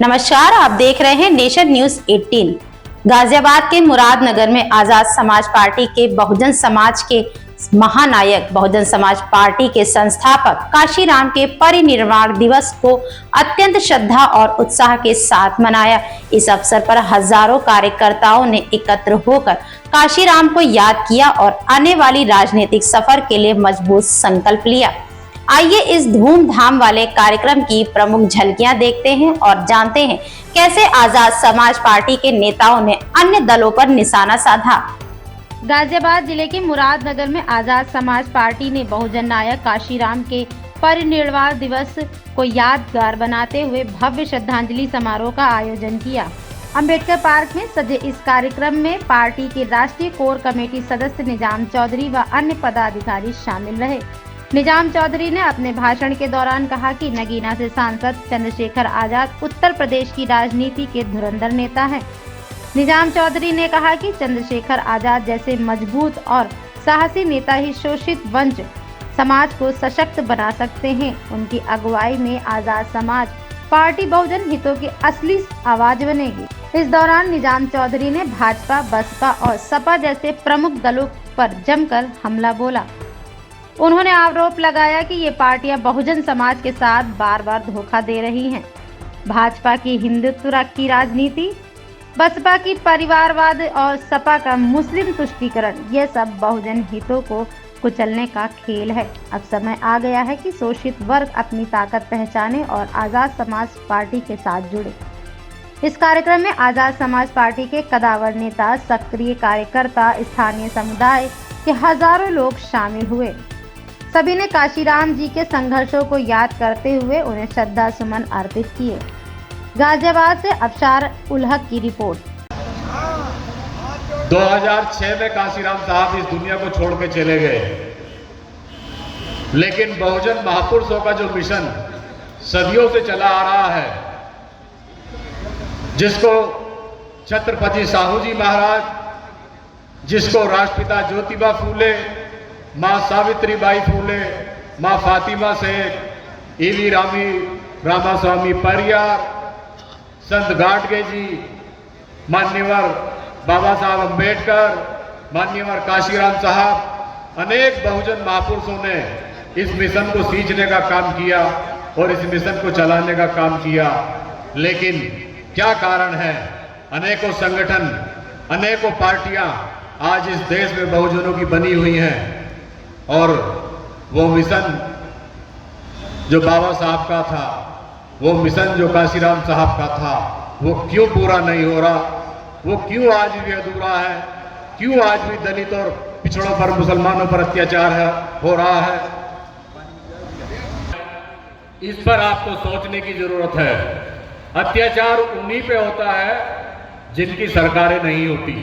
नमस्कार, आप देख रहे हैं नेशन न्यूज 18। गाजियाबाद के मुरादनगर में आजाद समाज पार्टी के बहुजन समाज के महानायक, बहुजन समाज पार्टी के संस्थापक काशीराम के परिनिर्वाण दिवस को अत्यंत श्रद्धा और उत्साह के साथ मनाया। इस अवसर पर हजारों कार्यकर्ताओं ने एकत्र होकर काशीराम को याद किया और आने वाली राजनीतिक सफर के लिए मजबूत संकल्प लिया। आइए इस धूमधाम वाले कार्यक्रम की प्रमुख झलकियां देखते हैं और जानते हैं कैसे आजाद समाज पार्टी के नेताओं ने अन्य दलों पर निशाना साधा। गाजियाबाद जिले के मुरादनगर में आजाद समाज पार्टी ने बहुजन नायक काशीराम के परिनिर्वाण दिवस को यादगार बनाते हुए भव्य श्रद्धांजलि समारोह का आयोजन किया। अंबेडकर पार्क में सजे इस कार्यक्रम में पार्टी के राष्ट्रीय कोर कमेटी सदस्य निजाम चौधरी व अन्य पदाधिकारी शामिल रहे। निजाम चौधरी ने अपने भाषण के दौरान कहा कि नगीना से सांसद चंद्रशेखर आजाद उत्तर प्रदेश की राजनीति के धुरंधर नेता हैं। निजाम चौधरी ने कहा कि चंद्रशेखर आजाद जैसे मजबूत और साहसी नेता ही शोषित वंचित समाज को सशक्त बना सकते हैं। उनकी अगुवाई में आजाद समाज पार्टी बहुजन हितों की असली आवाज बनेगी। इस दौरान निजाम चौधरी ने भाजपा, बसपा और सपा जैसे प्रमुख दलों पर जमकर हमला बोला। उन्होंने आरोप लगाया कि ये पार्टियां बहुजन समाज के साथ बार बार धोखा दे रही हैं। भाजपा की हिंदुत्व की राजनीति, बसपा की परिवारवाद और सपा का मुस्लिम तुष्टीकरण, ये सब बहुजन हितों को कुचलने का खेल है। अब समय आ गया है कि शोषित वर्ग अपनी ताकत पहचाने और आजाद समाज पार्टी के साथ जुड़े। इस कार्यक्रम में आजाद समाज पार्टी के कदावर नेता, सक्रिय कार्यकर्ता, स्थानीय समुदाय के हजारों लोग शामिल हुए। सभी ने काशीराम जी के संघर्षों को याद करते हुए उन्हें श्रद्धा सुमन अर्पित किए। गाजियाबाद से अफशार उल हक की रिपोर्ट। 2006 में काशीराम साहब इस दुनिया को छोड़ के चले गए, लेकिन बहुजन महापुरुषों का जो मिशन सदियों से चला आ रहा है, जिसको छत्रपति साहू जी महाराज, जिसको राष्ट्रपिता ज्योतिबा फूले, माँ सावित्रीबाई फूले, माँ फातिमा शेख, ईवी रामास्वामी परियार, संत गाडगे जी, मान्यवर बाबा साहब अम्बेडकर, मान्यवर काशीराम साहब, अनेक बहुजन महापुरुषों ने इस मिशन को सींचने का काम किया और इस मिशन को चलाने का काम किया। लेकिन क्या कारण है? अनेकों संगठन, अनेकों पार्टियां आज इस देश में बहुजनों की बनी हुई हैं और वो मिशन जो बाबा साहब का था, वो मिशन जो काशीराम साहब का था, वो क्यों पूरा नहीं हो रहा? वो क्यों आज भी अधूरा है? क्यों आज भी दलित और पिछड़ों पर, मुसलमानों पर अत्याचार हो रहा है? इस पर आपको सोचने की जरूरत है। अत्याचार उन्हीं पे होता है जिनकी सरकारें नहीं होती।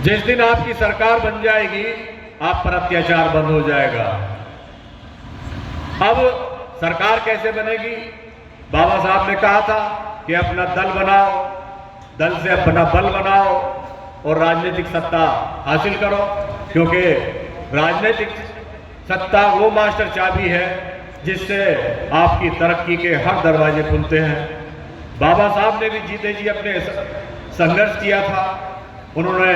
जिस दिन आपकी सरकार बन जाएगी, आप पर अत्याचार बंद हो जाएगा। अब सरकार कैसे बनेगी? बाबा साहब ने कहा था कि अपना दल बनाओ, दल से अपना बल बनाओ और राजनीतिक सत्ता हासिल करो, क्योंकि राजनीतिक सत्ता वो मास्टर चाबी है जिससे आपकी तरक्की के हर दरवाजे खुलते हैं। बाबा साहब ने भी जीते जी अपने संघर्ष किया था। उन्होंने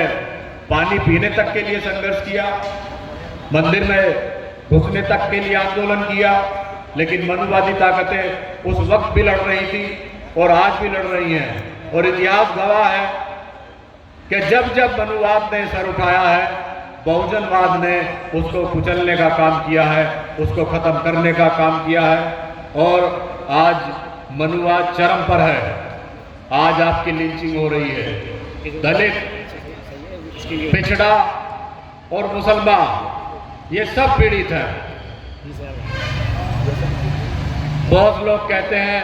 पानी पीने तक के लिए संघर्ष किया, मंदिर में घुसने तक के लिए आंदोलन किया, लेकिन मनुवादी ताकतें उस वक्त भी लड़ रही थी और आज भी लड़ रही हैं। और इतिहास गवाह है कि जब जब मनुवाद ने सर उठाया है, बहुजनवाद ने उसको कुचलने का काम किया है, उसको खत्म करने का काम किया है। और आज मनुवाद चरम पर है। आज आपकी लिंचिंग हो रही है। दलित, पिछड़ा और मुसलमान, ये सब पीड़ित हैं। बहुत लोग कहते हैं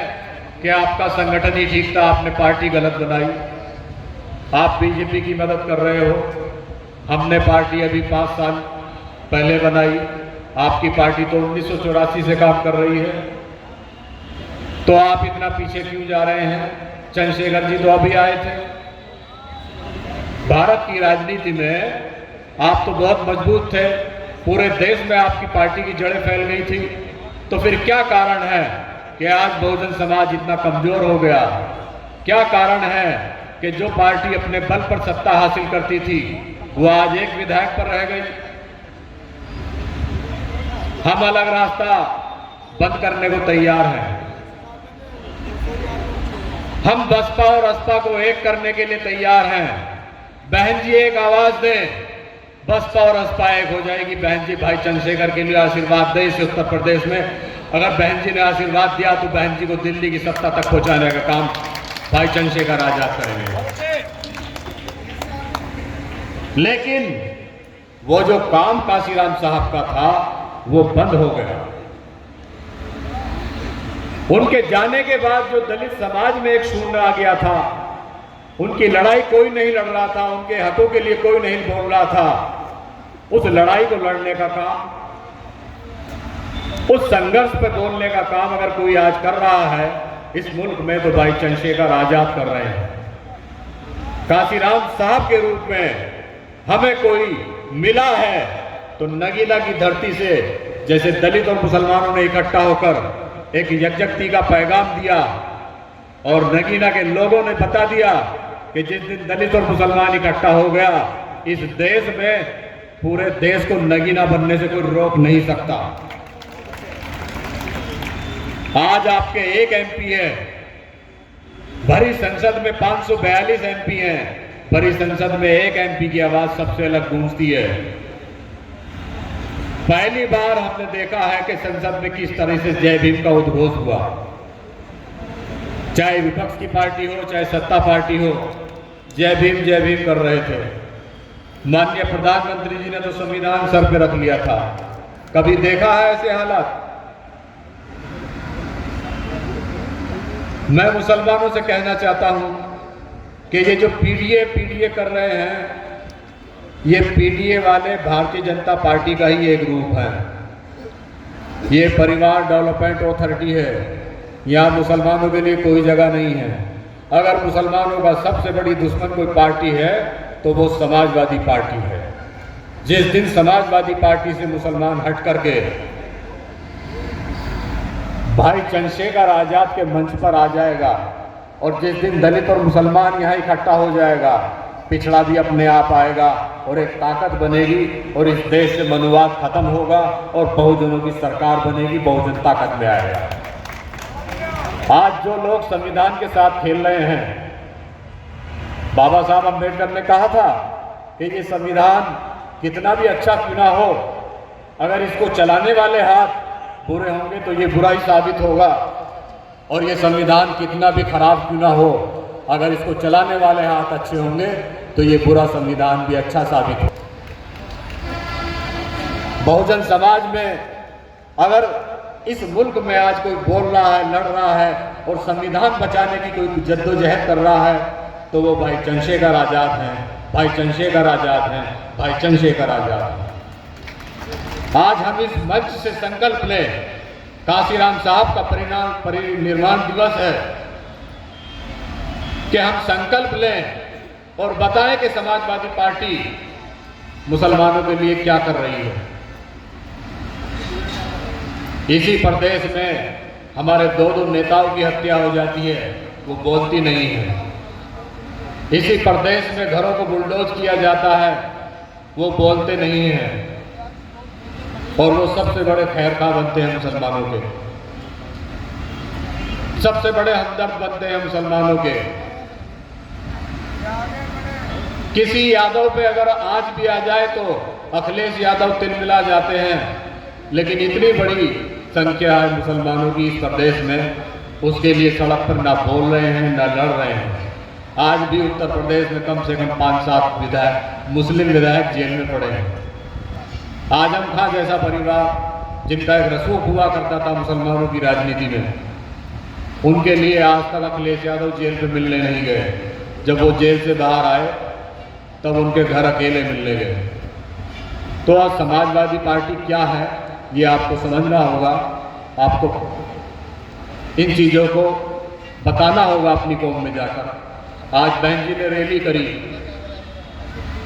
कि आपका संगठन ही ठीक था, आपने पार्टी गलत बनाई, आप बीजेपी की मदद कर रहे हो। हमने पार्टी अभी 5 साल पहले बनाई, आपकी पार्टी तो 1984 से काम कर रही है, तो आप इतना पीछे क्यों जा रहे हैं? चंद्रशेखर जी तो अभी आए थे। भारत की राजनीति में आप तो बहुत मजबूत थे, पूरे देश में आपकी पार्टी की जड़ें फैल गई थी, तो फिर क्या कारण है कि आज बहुजन समाज इतना कमजोर हो गया? क्या कारण है कि जो पार्टी अपने बल पर सत्ता हासिल करती थी वो आज एक विधायक पर रह गई? हम अलग रास्ता बंद करने को तैयार हैं। हम बसपा और असपा को एक करने के लिए तैयार हैं। बहन जी एक आवाज दें, बसपा और असपा एक हो जाएगी। बहन जी भाई चंद्रशेखर के लिए आशीर्वाद दें। इस उत्तर प्रदेश में अगर बहन जी ने आशीर्वाद दिया तो बहन जी को दिल्ली की सत्ता तक पहुंचाने का काम भाई चंद्रशेखर आजाद करेंगे। लेकिन वो जो काम काशीराम साहब का था वो बंद हो गया। उनके जाने के बाद जो दलित समाज में एक शून्य आ गया था, उनकी लड़ाई कोई नहीं लड़ रहा था, उनके हकों के लिए कोई नहीं बोल रहा था, उस लड़ाई को लड़ने का काम, उस संघर्ष पे बोलने का काम अगर कोई आज कर रहा है इस मुल्क में तो भाई चंद्रशेखर आजाद कर रहे हैं। काशीराम साहब के रूप में हमें कोई मिला है तो नगीना की धरती से, जैसे दलित और मुसलमानों ने इकट्ठा होकर एक यज्ञक्ति का पैगाम दिया और नगीना के लोगों ने बता दिया कि जिस दिन दलित और मुसलमान इकट्ठा हो गया इस देश में पूरे देश को नगीना बनने से कोई रोक नहीं सकता। आज आपके एक एमपी है, भरी संसद में 542 एमपी हैं, भरी संसद में एक एमपी की आवाज सबसे अलग गूंजती है। पहली बार हमने देखा है कि संसद में किस तरह से जय भीम का उद्घोष हुआ। चाहे विपक्ष की पार्टी हो चाहे सत्ता पार्टी हो, जय भीम कर रहे थे। माननीय प्रधानमंत्री जी ने तो संविधान सर पे रख लिया था। कभी देखा है ऐसे हालात? मैं मुसलमानों से कहना चाहता हूं कि ये जो पीडीए कर रहे हैं, ये पीडीए वाले भारतीय जनता पार्टी का ही एक रूप है। ये परिवार डेवलपमेंट अथॉरिटी है, यहाँ मुसलमानों के लिए कोई जगह नहीं है। अगर मुसलमानों का सबसे बड़ी दुश्मन कोई पार्टी है तो वो समाजवादी पार्टी है। जिस दिन समाजवादी पार्टी से मुसलमान हट करके भाई चंद्रशेखर आजाद के मंच पर आ जाएगा और जिस दिन दलित और मुसलमान यहाँ इकट्ठा हो जाएगा, पिछड़ा भी अपने आप आएगा और एक ताकत बनेगी और इस देश से मनुवाद खत्म होगा और बहुजनों की सरकार बनेगी, बहुजन ताकत में आएगा। आज जो लोग संविधान के साथ खेल रहे हैं, बाबा साहब अम्बेडकर ने कहा था कि ये संविधान कितना भी अच्छा क्यों ना हो, अगर इसको चलाने वाले हाथ बुरे होंगे तो ये बुरा ही साबित होगा, और ये संविधान कितना भी खराब क्यों ना हो, अगर इसको चलाने वाले हाथ अच्छे होंगे तो ये बुरा संविधान भी अच्छा साबित हो। बहुजन समाज में अगर इस मुल्क में आज कोई बोल रहा है, लड़ रहा है और संविधान बचाने की कोई जद्दोजहद कर रहा है तो वो भाई चंद्रशेखर आजाद हैं, भाई चंद्रशेखर आजाद हैं, भाई चंद्रशेखर आजाद हैं। आज हम इस मंच से संकल्प लें, काशीराम साहब का परिनिर्वाण दिवस है, कि हम संकल्प लें और बताएं कि समाजवादी पार्टी मुसलमानों के लिए क्या कर रही है। इसी प्रदेश में हमारे दो नेताओं की हत्या हो जाती है, वो बोलती नहीं है। इसी प्रदेश में घरों को बुलडोज किया जाता है, वो बोलते नहीं हैं। और वो सबसे बड़े खैरखा बनते हैं मुसलमानों के, सबसे बड़े हमदर्द बनते हैं मुसलमानों के। किसी यादव पे अगर आज भी आ जाए तो अखिलेश यादव तिलमिला जाते हैं, लेकिन इतनी बड़ी संख्या है मुसलमानों की इस प्रदेश में, उसके लिए सड़क पर ना बोल रहे हैं ना लड़ रहे हैं। आज भी उत्तर प्रदेश में कम से कम 5-7 विधायक, मुस्लिम विधायक जेल में पड़े हैं। आजम खां जैसा परिवार जिनका एक रसूख हुआ करता था मुसलमानों की राजनीति में, उनके लिए आज तक अखिलेश यादव जेल पे मिलने नहीं गए। जब वो जेल से बाहर आए तब उनके घर अकेले मिलने गए। तो आज समाजवादी पार्टी क्या है ये आपको समझना होगा, आपको इन चीज़ों को बताना होगा अपनी कौम में जाकर। आज बहन जी ने रैली करी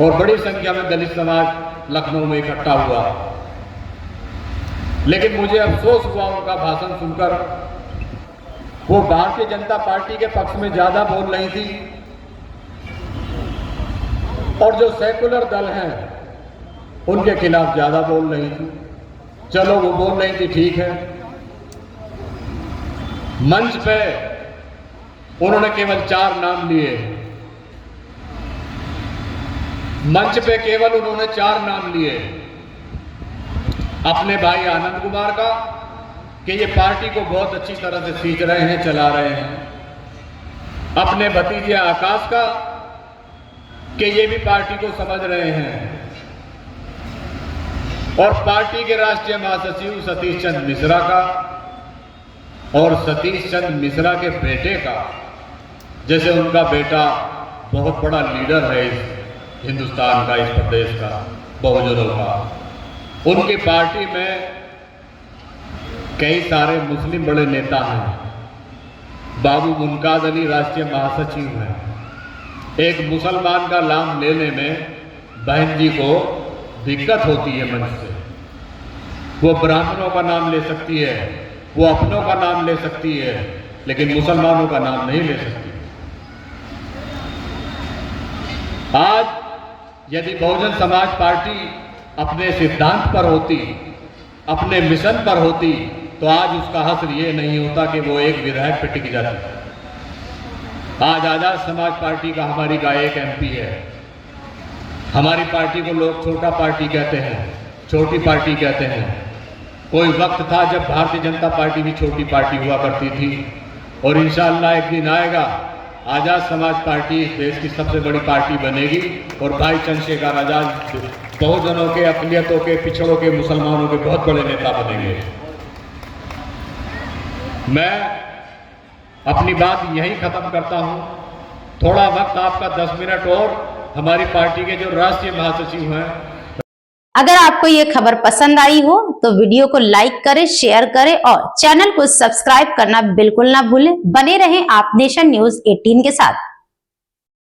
और बड़ी संख्या में दलित समाज लखनऊ में इकट्ठा हुआ, लेकिन मुझे अफसोस हुआ उनका भाषण सुनकर वो भारतीय जनता पार्टी के पक्ष में ज्यादा बोल रही थी और जो सेकुलर दल हैं उनके खिलाफ ज्यादा बोल रही थी। चलो वो बोल रही थी, ठीक है। मंच पे उन्होंने केवल 4 नाम लिए, मंच पे केवल उन्होंने 4 नाम लिए। अपने भाई आनंद कुमार का कि ये पार्टी को बहुत अच्छी तरह से सींच रहे हैं, चला रहे हैं। अपने भतीजे आकाश का कि ये भी पार्टी को समझ रहे हैं। और पार्टी के राष्ट्रीय महासचिव सतीश चंद्र मिश्रा का और सतीश चंद्र मिश्रा के बेटे का, जैसे उनका बेटा बहुत बड़ा लीडर है इस हिंदुस्तान का, इस प्रदेश का, बहुजनों का, उनकी पार्टी में कई सारे मुस्लिम बड़े नेता हैं। बाबू मुनकाद अली राष्ट्रीय महासचिव हैं। एक मुसलमान का नाम लेने में बहन जी को दिक्कत होती है मंच से। वो ब्राह्मणों का नाम ले सकती है, वो अपनों का नाम ले सकती है, लेकिन मुसलमानों का नाम नहीं ले सकती। आज यदि बहुजन समाज पार्टी अपने सिद्धांत पर होती, अपने मिशन पर होती, तो आज उसका हश्र ये नहीं होता कि वो एक विधायक पे टिक जाती। आज आजाद समाज पार्टी का हमारी का एक MP है। हमारी पार्टी को लोग छोटा पार्टी कहते हैं, छोटी पार्टी कहते हैं। कोई वक्त था जब भारतीय जनता पार्टी भी छोटी पार्टी हुआ करती थी, और इंशाअल्लाह एक दिन आएगा आजाद समाज पार्टी इस देश की सबसे बड़ी पार्टी बनेगी और भाई चंद्रशेखर आजाद बहुजनों के, अक़लियतों के, पिछड़ों के, मुसलमानों के बहुत बड़े नेता बनेंगे। मैं अपनी बात यहीं खत्म करता हूं। थोड़ा वक्त आपका 10 मिनट और हमारी पार्टी के जो राष्ट्रीय महासचिव हैं। अगर आपको ये खबर पसंद आई हो तो वीडियो को लाइक करें, शेयर करें और चैनल को सब्सक्राइब करना बिल्कुल ना भूलें। बने रहें आप नेशन न्यूज 18 के साथ।